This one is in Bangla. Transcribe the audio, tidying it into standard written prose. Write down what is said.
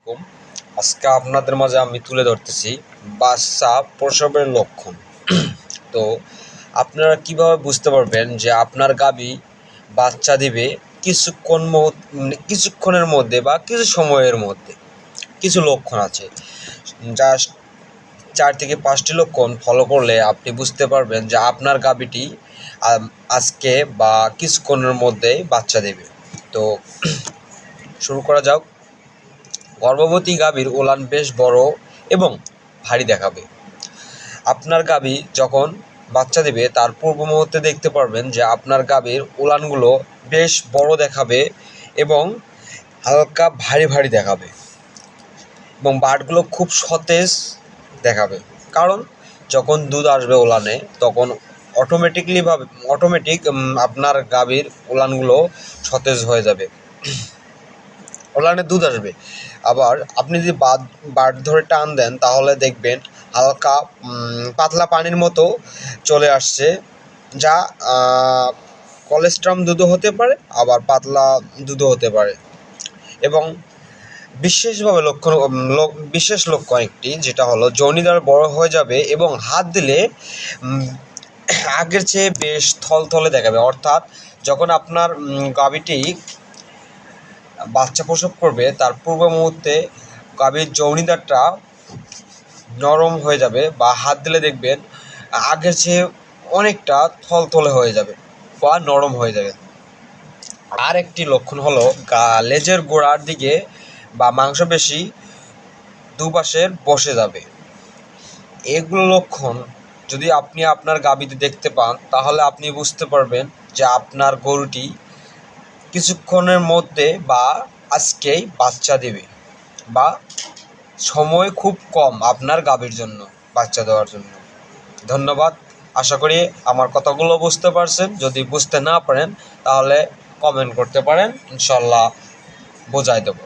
আসসালামু আলাইকুম। আজকে আপনাদের মাঝে আমি তুলে ধরতেছি বাচ্চা প্রসবের লক্ষণ। তো আপনারা কিভাবে বুঝতে পারবেন যে আপনার গাভী বাচ্চা দিবে কিছুক্ষণের মধ্যে বা কিছু সময়ের মধ্যে। কিছু লক্ষণ আছে, জাস্ট 4 থেকে 5টি লক্ষণ ফলো করলে আপনি বুঝতে পারবেন যে আপনার গাভীটি আজকে বা কিছুক্ষণের মধ্যেই বাচ্চা দেবে। তো শুরু করা যাক। গর্ভবতী গাভীর ওলান বেশ বড় এবং ভারী দেখাবে। আপনার গাভী যখন বাচ্চা দেবে তার পূর্ব মুহূর্তে দেখতে পারবেন যে আপনার গাভীর ওলানগুলো বেশ বড় দেখাবে এবং হালকা ভারী ভারী দেখাবে এবং বাটগুলো খুব সতেজ দেখাবে। কারণ যখন দুধ আসবে ওলানে তখন অটোমেটিক আপনার গাভীর ওলানগুলো সতেজ হয়ে যাবে, ওলানে দুধ আসবে। আবার আপনি যদি বাট ধরে টান দেন তাহলে দেখবেন হালকা পাতলা পানির মতো চলে আসছে, যা কোলেস্ট্রাম দুধও হতে পারে, আবার পাতলা দুধও হতে পারে। এবং বিশেষ লক্ষণ একটি, যেটা হলো যোনিদ্বার বড় হয়ে যাবে এবং হাত দিলে আগের চেয়ে বেশ থলথলে দেখাবে। অর্থাৎ যখন আপনার গাভীটি বাচ্চা প্রসব করবে তার পূর্ব মুহূর্তে গাভীর যৌনিদ্বারটা নরম হয়ে যাবে বা হাত দিলে দেখবেন আগের চেয়ে অনেকটা থলথলে হয়ে যাবে বা নরম হয়ে যাবে। আর একটি লক্ষণ হলো লেজের গোড়ার দিকে বা মাংসপেশি দুপাশের বসে যাবে। এগুলো লক্ষণ যদি আপনি আপনার গাভীতে দেখতে পান তাহলে আপনি বুঝতে পারবেন যে আপনার গরুটি কিছুক্ষণের মধ্যে বা আজকেই বাচ্চা দেবে বা সময় খুব কম আপনার গাভীর জন্য বাচ্চা দেওয়ার জন্য। ধন্যবাদ। আশা করি আমার কথাগুলো বুঝতে পারছেন। যদি বুঝতে না পারেন তাহলে কমেন্ট করতে পারেন, ইনশাল্লাহ বোঝাই দেবো।